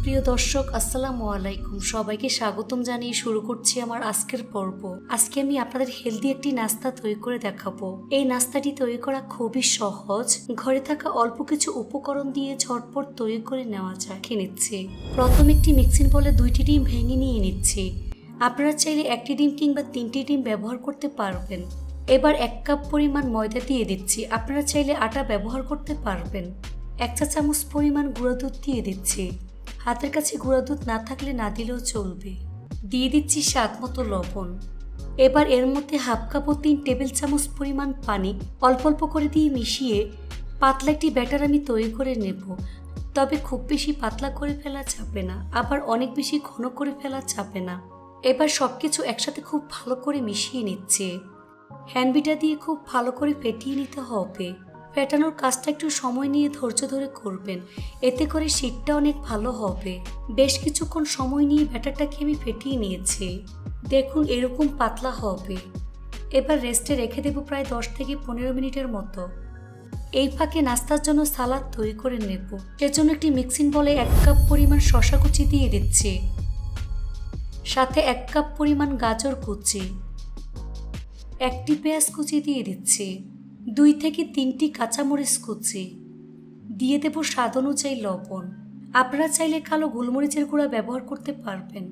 প্রিয় দর্শক, আসসালামু আলাইকুম। সবাইকে স্বাগতম জানিয়ে শুরু করছি আমার আজকের পর্ব। আজকে আমি আপনাদের হেলদি একটি নাস্তা তৈরি করে দেখাবো। এই নাস্তাটি তৈরি করা খুবই সহজ, ঘরে থাকা অল্প কিছু উপকরণ দিয়ে ঝটপট তৈরি করে নেওয়া যায়। খেয়ে নিচ্ছি। প্রথম একটি মিক্সিং বলে 2টি ডিম ভেঙে নিয়ে নিচ্ছি। আপনারা চাইলে 1টি ডিম কিংবা 3টি ডিম ব্যবহার করতে পারবেন। এবার 1 কাপ পরিমাণ ময়দা দিয়ে দিচ্ছি। আপনারা চাইলে আটা ব্যবহার করতে পারবেন। 1 চা চামচ পরিমাণ গুঁড়া দুধ দিয়ে দিচ্ছি। হাতের কাছে গুঁড়া দুধ না থাকলে না দিলেও চলবে। দিয়ে দিচ্ছি স্বাদ মতো লবণ। এবার এর মধ্যে হাফ কাপ ও 3 টেবিল চামচ পরিমাণ পানি অল্প অল্প করে দিয়ে মিশিয়ে পাতলা একটি ব্যাটার আমি তৈরি করে নেব। তবে খুব বেশি পাতলা করে ফেলা যাবে না, আবার অনেক বেশি ঘন করে ফেলা যাবে না। এবার সবকিছু একসাথে খুব ভালো করে মিশিয়ে নিচ্ছে। হ্যান্ডবিটার দিয়ে খুব ভালো করে ফেটিয়ে নিতে হবে। ফেটানোর কাজটা একটু সময় নিয়ে ধৈর্য ধরে করবেন, এতে করে শীতটা অনেক ভালো হবে। বেশ কিছুক্ষণ সময় নিয়ে ব্যাটারটাকে আমি ফেটিয়ে নিয়েছি। দেখুন এরকম পাতলা হবে। এবার রেস্টে রেখে দেব প্রায় 10 থেকে 15 মিনিটের মতো। এই ফাঁকে নাস্তার জন্য সালাদ তৈরি করে নেব। সেজন্য একটি মিক্সিং বলে 1 কাপ পরিমাণ শসা কুচি দিয়ে দিচ্ছি, সাথে 1 কাপ পরিমাণ গাজর কুচি, 1টি পেঁয়াজ কুচি দিয়ে দিচ্ছি, 2 থেকে 3টি কাঁচামরিচ কুচি, দিয়ে দেব স্বাদ অনুযায়ী লবণ। আপনারা চাইলে কালো গোলমরিচের গুঁড়া ব্যবহার করতে পারবেন।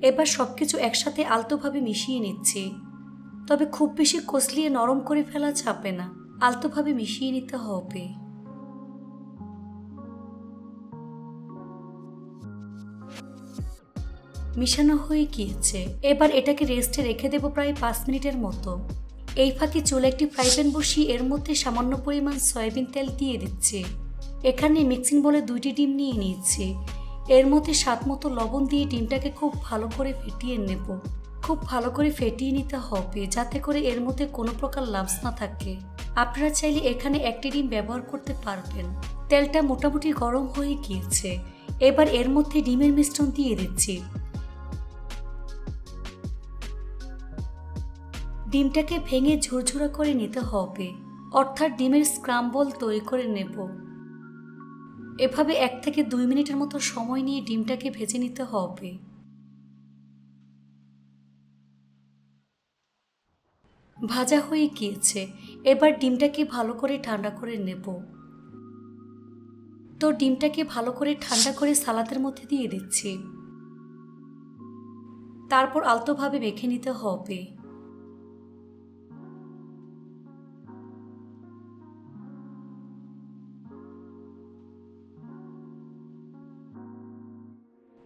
এবার সবকিছু একসাথে আলতোভাবে মিশিয়ে নিচ্ছি। তবে খুব বেশি কষলিয়ে নরম করে ফেলা যাবে না, আলতোভাবে মিশিয়ে নিতে হবে। মিশানো হয়ে গিয়েছে। এবার এটাকে রেস্টে রেখে দেব প্রায় 5 মিনিটের মতো। এই ফাঁকে চুলে একটি ফ্রাই প্যান বসিয়ে এর মধ্যে সামান্য পরিমাণ সয়াবিন তেল দিয়ে দিচ্ছি। এখানে মিক্সিং বলে 2টি ডিম নিয়ে নিয়েছি। এর মধ্যে স্বাদ মতো লবণ দিয়ে ডিমটাকে খুব ভালো করে ফেটিয়ে নেব। খুব ভালো করে ফেটিয়ে নিতে হবে, যাতে করে এর মধ্যে কোনো প্রকার লাম্পস না থাকে। আপনারা চাইলে এখানে 1টি ডিম ব্যবহার করতে পারবেন। তেলটা মোটামুটি গরম হয়ে গিয়েছে। এবার এর মধ্যে ডিমের মিশ্রণ দিয়ে দিচ্ছি। ডিমটাকে ভেঙে ঝুরঝুরা করে নিতে হবে, অর্থাৎ ডিমের স্ক্রাম্বল তৈরি করে নেব। এভাবে 1 থেকে 2 মিনিটের মতো সময় নিয়ে ডিমটাকে ভেজে নিতে হবে। ভাজা হয়ে গিয়েছে। এবার ডিমটাকে ভালো করে ঠান্ডা করে নেব। তো ডিমটাকে ভালো করে ঠান্ডা করে সালাদের মধ্যে দিয়ে দিচ্ছি। তারপর আলতোভাবে মেখে নিতে হবে।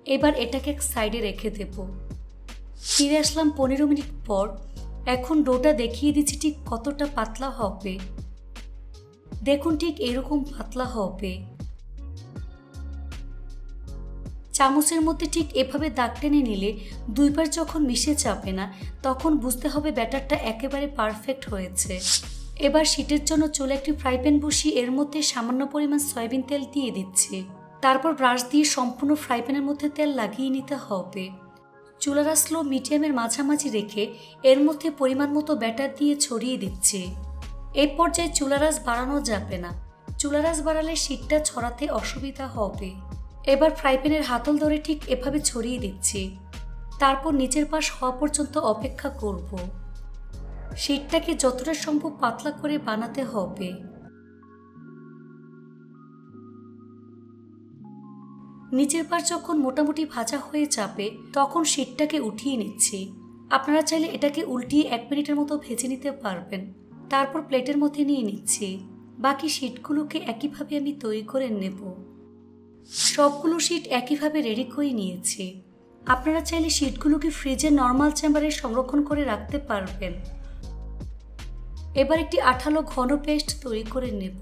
এবার এটাকে এক সাইডে রেখে দেব। ফিরে আসলাম 15 মিনিট পর। এখন ডোটা দেখিয়ে দিচ্ছি ঠিক কতটা পাতলা হবে। দেখুন ঠিক এরকম পাতলা হবে। চামচের মধ্যে ঠিক এভাবে দাগ টেনে নিলে 2 বার যখন মিশে যাবে না, তখন বুঝতে হবে ব্যাটারটা একেবারে পারফেক্ট হয়েছে। এবার শীতের জন্য চুলে একটি ফ্রাই প্যান বসিয়ে এর মধ্যে সামান্য পরিমাণ সয়াবিন তেল দিয়ে দিচ্ছি। তারপর ব্রাশ দিয়ে সম্পূর্ণ ফ্রাই প্যানের মধ্যে তেল লাগিয়ে নিতে হবে। চুলার আঁচ লো মিডিয়ামের মাঝামাঝি রেখে এর মধ্যে পরিমাণ মতো ব্যাটার দিয়ে ছড়িয়ে দিচ্ছি। এই পর্যায়ে চুলার আঁচ বাড়ানো যাবে না, চুলার আঁচ বাড়ালে শীতটা ছড়াতে অসুবিধা হবে। এবার ফ্রাই প্যানের হাতল ধরে ঠিক এভাবে ছড়িয়ে দিচ্ছি। তারপর নিচের পাশ হওয়া পর্যন্ত অপেক্ষা করব। শীতটাকে যতটা সম্ভব পাতলা করে বানাতে হবে। নিচের পাশ যখন মোটামুটি ভাজা হয়ে যাবে, তখন শীতটাকে উঠিয়ে নিচ্ছি। আপনারা চাইলে এটাকে উল্টিয়ে 1 মিনিটের মতো ভেজে নিতে পারবেন। তারপর প্লেটের মধ্যে নিয়ে নিচ্ছি। বাকি শীটগুলোকে একইভাবে আমি তৈরি করে নেব। সবগুলো শীট একইভাবে রেডি করে নিয়েছি। আপনারা চাইলে শীটগুলোকে ফ্রিজে নর্মাল চেম্বারে সংরক্ষণ করে রাখতে পারবেন। এবার একটি আঠালো ঘন পেস্ট তৈরি করে নেব।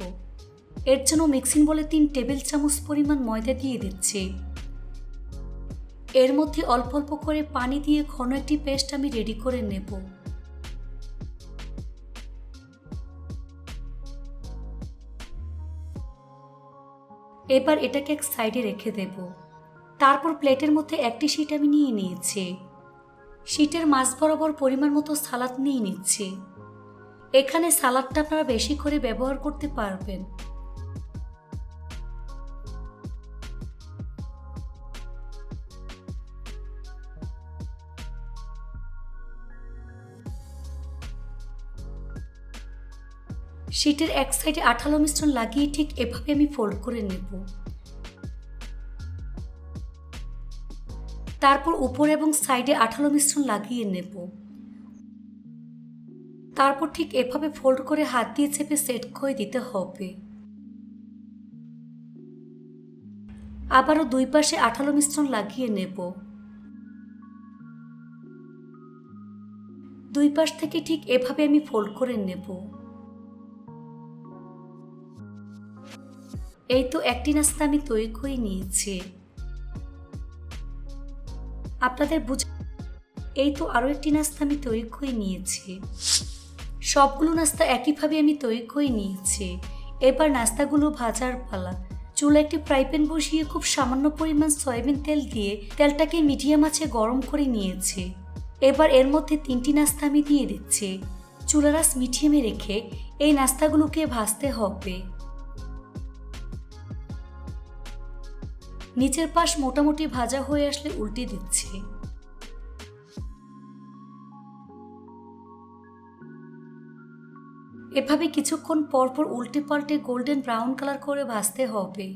এর জন্য মিক্সিং বলে 3 টেবিল চামচ পরিমাণ ময়দা দিয়ে দিচ্ছি। এর মধ্যে অল্প অল্প করে পানি দিয়ে ঘন একটি পেস্ট আমি রেডি করে নেব। এবার এটাকে এক সাইডে রেখে দেব। তারপর প্লেটের মধ্যে একটি শীট আমি নিয়ে নিয়েছি। শীটের মাঝ বরাবর পরিমাণ মতো সালাদ নিয়ে নিচ্ছি। এখানে সালাদটা আপনারা বেশি করে ব্যবহার করতে পারবেন। শীটের এক সাইডে আঠালো মিশ্রণ লাগিয়ে ঠিক এভাবে আমি ফোল্ড করে নেব। তারপর উপর এবং সাইডে আঠালো মিশ্রণ লাগিয়ে নেব। তারপর ঠিক এভাবে ফোল্ড করে হাত দিয়ে চেপে সেট করে দিতে হবে। আবারও দুই পাশে আঠালো মিশ্রণ লাগিয়ে নেব। দুই পাশ থেকে ঠিক এভাবে আমি ফোল্ড করে নেব। এই তো একটি নাস্তা আমি তৈরি করে নিয়েছি। আপনাদের এই তো আরও একটি নাস্তা আমি তৈরি করে নিয়েছি। সবগুলো নাস্তা একইভাবে আমি তৈরি করে নিয়েছি। এবার নাস্তাগুলো ভাজার পালা। চুলা একটি ফ্রাই প্যান বসিয়ে খুব সামান্য পরিমাণ সয়াবিন তেল দিয়ে তেলটাকে মিডিয়াম আঁচে গরম করে নিয়েছি। এবার এর মধ্যে 3টি নাস্তা আমি দিয়ে দিচ্ছি। চুলার আঁচ মিডিয়ামে রেখে এই নাস্তাগুলোকে ভাজতে হবে। নিচের পাশ মোটামুটি ভাজা হয়ে আসলে উল্টে দিচ্ছি। এভাবে কিছুক্ষণ পরপর উল্টে পাল্টে গোল্ডেন ব্রাউন কালার করে ভাজতে হবে।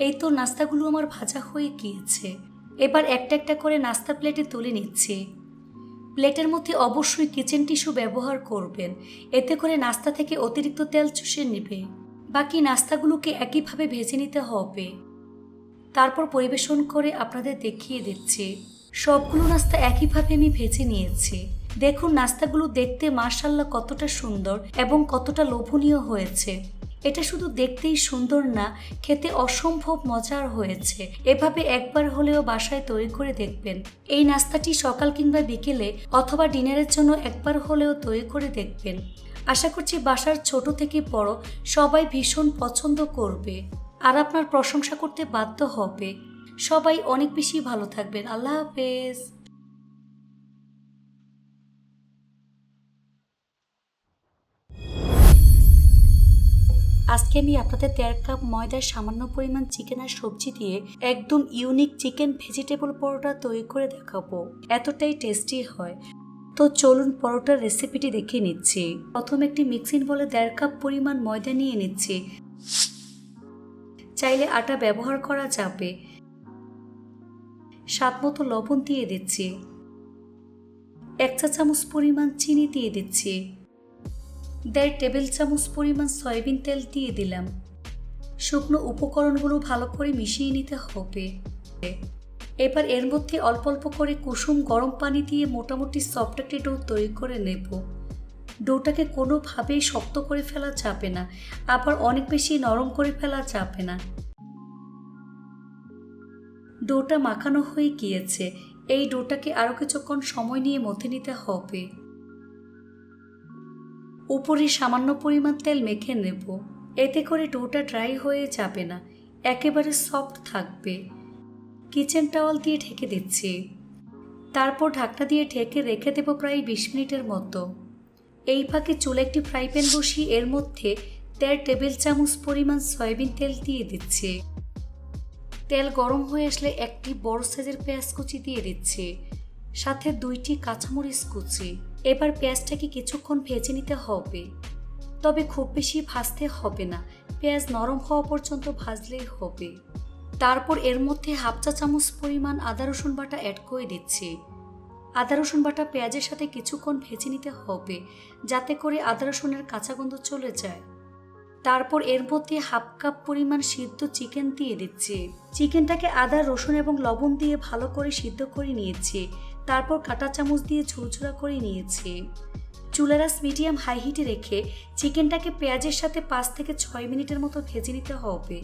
এই তো নাস্তাগুলো আমার ভাজা হয়ে গিয়েছে। এবার একটা একটা করে নাস্তা প্লেটে তুলে নিচ্ছি। প্লেটের মধ্যে অবশ্যই কিচেন টিস্যু ব্যবহার করবেন, এতে করে নাস্তা থেকে অতিরিক্ত তেল চুষে নেবে। বাকি নাস্তাগুলোকে একইভাবে ভেজে নিতে হবে। তারপর পরিবেশন করে আপনাদের দেখিয়ে দিচ্ছি। সবগুলো নাস্তা একইভাবে আমি ভেজে নিয়েছি। দেখুন নাস্তাগুলো দেখতে মাশাআল্লাহ কতটা সুন্দর এবং কতটা লোভনীয় হয়েছে। এটা শুধু দেখতেই সুন্দর না, খেতে অসম্ভব মজার হয়েছে। এভাবে একবার হলেও বাসায় তৈরি করে দেখবেন। এই নাস্তাটি সকাল কিংবা বিকেলে অথবা ডিনারের জন্য একবার হলেও তৈরি করে দেখবেন। আশা করছি বাসার ছোট থেকে বড় সবাই ভীষণ পছন্দ করবে আর আপনার প্রশংসা করতে বাধ্য হবে। সবাই অনেক বেশি ভালো থাকবেন। আল্লাহ হাফেজ। আজকে আমি আপনাদের 1.5 কাপ ময়দার সামান্য পরিমাণ চিকেন আর সবজি দিয়ে একদম ইউনিক চিকেন ভেজিটেবল পরোটা তৈরি করে দেখাবো। এতটাই টেস্টি হয়। তো চলুন পরোটার রেসিপিটি দেখে নিচ্ছি। প্রথম একটি মিক্সিং বলে 1.5 কাপ পরিমাণ ময়দা নিয়ে নিচ্ছি। চাইলে আটা ব্যবহার করা যাবে। স্বাদ মতো লবণ দিয়ে দিচ্ছি। 1 চা চামচ পরিমাণ চিনি দিয়ে দিচ্ছি। 1.5 টেবিল চামচ পরিমাণ সয়াবিন তেল দিয়ে দিলাম। শুকনো উপকরণগুলো ভালো করে মিশিয়ে নিতে হবে। এবার এর মধ্যে অল্প অল্প করে কুসুম গরম পানি দিয়ে মোটামুটি সফট একটি ডো তৈরি করে নেব। ডোটাকে কোনোভাবেই শক্ত করে ফেলা যাবে না, আবার অনেক বেশি নরম করে ফেলা যাবে না। ডোটা মাখানো হয়ে গিয়েছে। এই ডোটাকে আরও কিছুক্ষণ সময় নিয়ে মথে নিতে হবে। উপরে সামান্য পরিমাণ তেল মেখে নেব। এতে করে ডোটা ড্রাই হয়ে যাবে না, একেবারে সফট থাকবে। কিচেন টাওয়াল দিয়ে ঢেকে দিচ্ছি। তারপর ঢাকনা দিয়ে ঢেকে রেখে দেব প্রায় 20 মিনিটের মতো। এই ফাঁকে চুলে একটি ফ্রাই প্যান বসিয়ে এর মধ্যে 1.5 টেবিল চামচ পরিমাণ সয়াবিন তেল দিয়ে দিচ্ছি। তেল গরম হয়ে আসলে একটি বড় সাইজের পেঁয়াজ কুচি দিয়ে দিচ্ছি, সাথে 2টি কাঁচামরিচ কুচি। এবার পেঁয়াজটাকে কিছুক্ষণ ভেজে নিতে হবে, তবে খুব বেশি ভাজতে হবে না, পেঁয়াজ নরম হওয়া পর্যন্ত ভাজলেই হবে। তারপর এর মধ্যে 1/2 চা চামচ পরিমাণ আদা রসুন বাটা অ্যাড করে দিচ্ছি। আদা রসুন বাটা পেঁয়াজের সাথে কিছুক্ষণ ভেজে নিতে হবে, যাতে করে আদা রসুনের কাঁচা গন্ধ চলে যায়। তারপর এর মধ্যে 1/2 কাপ পরিমাণ সিদ্ধ চিকেন দিয়ে দিচ্ছি। চিকেনটাকে আদা রসুন এবং লবণ দিয়ে ভালো করে সিদ্ধ করে নিয়েছি। তারপর কাঁটা চামচ দিয়ে ঝুরঝুরা করে নিয়েছি। চুলার আঁচ মিডিয়াম হাই হিটে রেখে চিকেনটাকে পেঁয়াজের সাথে 5 থেকে 6 মিনিটের মতো ভেজে নিতে হবে।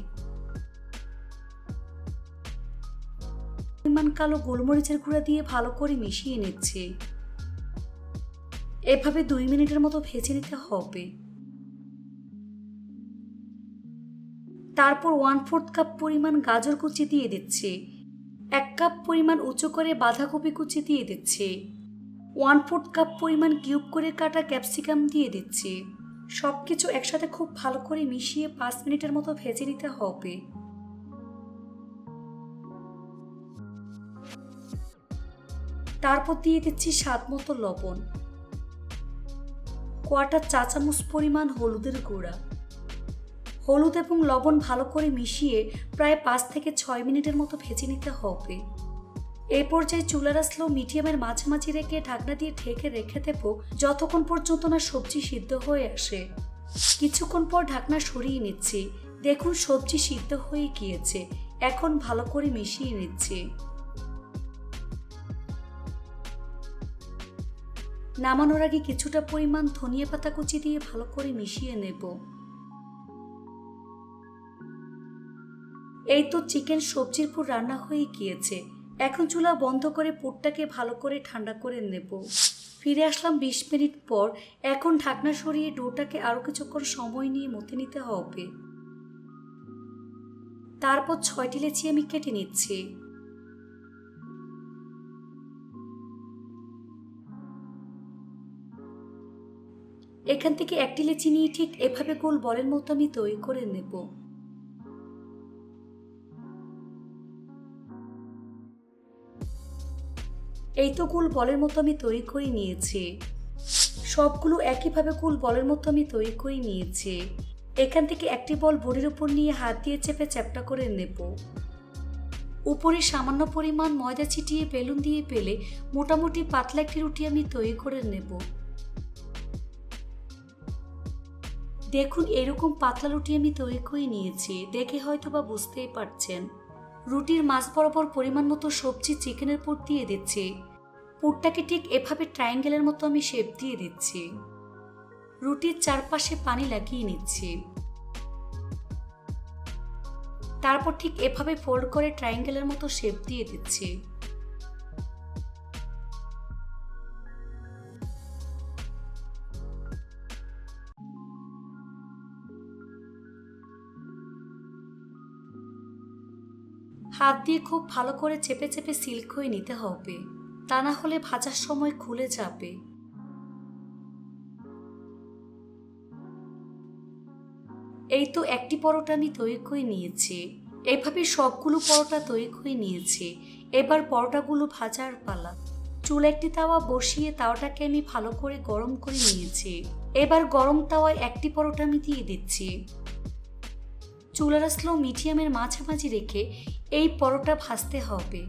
পরিমাণ কালো গোলমরিচের গুঁড়া দিয়ে ভালো করে মিশিয়ে নিচ্ছি। এভাবে 2 মিনিটের মতো ভেজে নিতে হবে। তারপর 1/4 কাপ পরিমাণ গাজর কুচি দিয়ে দিচ্ছি। 1 কাপ পরিমাণ উঁচু করে বাঁধাকপি কুচি দিয়ে দিচ্ছি। 1/4 কাপ পরিমাণ কিউব করে কাটা ক্যাপসিকাম দিয়ে দিচ্ছি। সবকিছু একসাথে খুব ভালো করে মিশিয়ে 5 মিনিটের মতো ভেজে নিতে হবে। তারপর দিয়ে দিচ্ছি স্বাদ মতো লবণ, কোয়ার্টার চা চামচ পরিমাণ হলুদের গুঁড়া। হলুদ এবং লবণ ভালো করে মিশিয়ে প্রায় 5 থেকে 6 মিনিটের মতো ভেজে নিতে হবে। এই পর্যায়ে চুলার স্লো মিডিয়ামের মাঝামাঝি রেখে ঢাকনা দিয়ে ঢেকে রেখে দেব যতক্ষণ পর্যন্ত না সবজি সিদ্ধ হয়ে আসে। কিছুক্ষণ পর ঢাকনা সরিয়ে নিচ্ছি। দেখুন সবজি সিদ্ধ হয়ে গিয়েছে। এখন ভালো করে মিশিয়ে নিচ্ছি। নামানোর আগে কিছুটা পরিমাণ ধনিয়া পাতা কুচি দিয়ে ভালো করে মিশিয়ে নেব। এই তো চিকেন সবজির পুর রান্না হয়ে গিয়েছে। এখন চুলা বন্ধ করে পুরটাকে ভালো করে ঠান্ডা করে নেব। ফিরে আসলাম 20 মিনিট পর। এখন ঢাকনা সরিয়ে ডোটাকে আরও কিছুক্ষণ সময় নিয়ে মথে নিতে হবে। তারপর 6টি লেচি আমি কেটে নিচ্ছি। এখান থেকে একটি লেচি নিয়ে ঠিক এভাবে গোল বলের মতো আমি তৈরি করে নেব। এই তো গোল বলের মতো আমি তৈরি করে নিয়েছি। সবগুলো একইভাবে গোল বলের মতো আমি তৈরি করে নিয়েছি। এখান থেকে একটি বল বড়ির উপর নিয়ে হাত দিয়ে চেপে চ্যাপ্টা করে নেব। উপরে সামান্য পরিমাণ ময়দা ছিটিয়ে বেলুন দিয়ে পেলে মোটামুটি পাতলা একটি রুটি আমি তৈরি করে নেব। দেখুন এরকম পাতলা রুটি আমি তৈরি করে নিয়েছি। দেখে হয়তো বা বুঝতেই পারছেন। রুটির মাছ বরাবর পরিমাণ মতো সবজি চিকেনের পুর দিয়ে দিচ্ছি। পুরটাকে ঠিক এভাবে ট্রায়াঙ্গেলের মতো আমি শেপ দিয়ে দিচ্ছি। রুটির চারপাশে পানি লাগিয়ে নিচ্ছি। তারপর ঠিক এভাবে ফোল্ড করে ট্রায়াঙ্গেলের মতো শেপ দিয়ে দিচ্ছি। হাত দিয়ে খুব ভালো করে চেপে চেপে সিল করে নিতে হবে, তা না হলে ভাজার সময় খুলে যাবে। এই তো একটি পরোটা আমি তৈরি করে নিয়েছি। এভাবে সবগুলো পরোটা তৈরি করে নিয়েছি। এবার পরোটাগুলো ভাজার পালা। চুলে একটি তাওয়া বসিয়ে তাওয়াটাকে আমি ভালো করে গরম করে নিয়েছি। এবার গরম তাওয়ায় একটি পরোটা আমি দিয়ে দিচ্ছি। চুলার স্লো মিডিয়ামের মাঝামাঝি রেখে এই পরোটা ভাজতে হবে।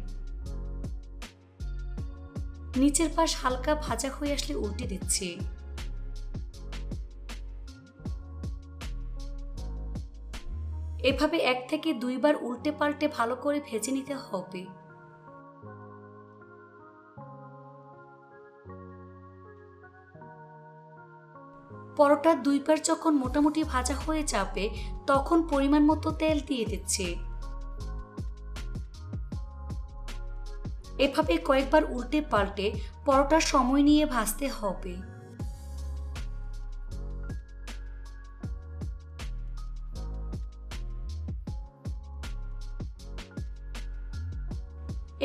নিচের পাশ হালকা ভাজা হয়ে আসলে উল্টে দিচ্ছি। এভাবে 1 থেকে 2 বার উল্টে পাল্টে ভালো করে ভেজে নিতে হবে। পরোটার 2 পাশ যখন মোটামুটি ভাজা হয়ে যাবে তখন পরিমাণ মতো তেল দিয়ে দিচ্ছি। এভাবে কয়েকবার উল্টে পাল্টে পরোটার সময় নিয়ে ভাজতে হবে।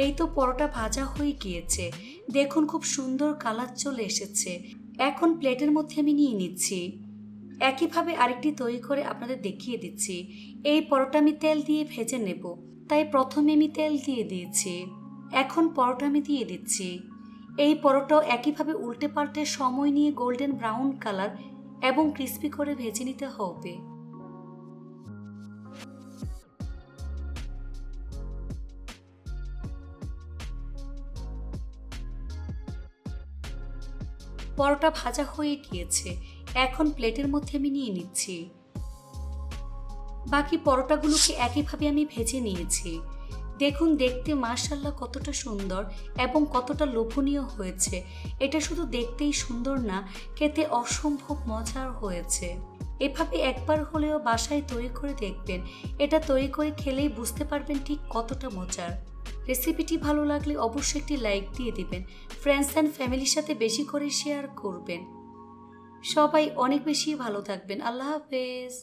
এই তো পরোটা ভাজা হয়ে গিয়েছে। দেখুন খুব সুন্দর কালার চলে এসেছে। এখন প্লেটের মধ্যে আমি নিয়ে নিচ্ছি। একইভাবে আরেকটি তৈরি করে আপনাদের দেখিয়ে দিচ্ছি। এই পরোটা আমি তেল দিয়ে ভেজে নেব, তাই প্রথমে আমি তেল দিয়ে দিয়েছি। এখন পরোটা আমি দিয়ে দিচ্ছি। এই পরোটাও একইভাবে উল্টে পাল্টে সময় নিয়ে গোল্ডেন ব্রাউন কালার এবং ক্রিস্পি করে ভেজে নিতে হবে। পরোটা ভাজা হয়ে গিয়েছে। এখন প্লেটের মধ্যে আমি নিয়ে নিচ্ছি। বাকি পরোটাগুলোকে একইভাবে আমি ভেজে নিয়েছি। দেখুন দেখতে মাশাআল্লাহ কতটা সুন্দর এবং কতটা লোভনীয় হয়েছে। এটা শুধু দেখতেই সুন্দর না, খেতে অসম্ভব মজার হয়েছে। এভাবে একবার হলেও বাসায় তৈরি করে দেখবেন। এটা তৈরি করে খেলেই বুঝতে পারবেন ঠিক কতটা মজার। রেসিপিটি ভালো লাগলে অবশ্যই একটি লাইক দিয়ে দিবেন। ফ্রেন্ডস অ্যান্ড ফ্যামিলির সাথে বেশি করে শেয়ার করবেন। সবাই অনেক বেশি ভালো থাকবেন। আল্লাহ হাফেজ।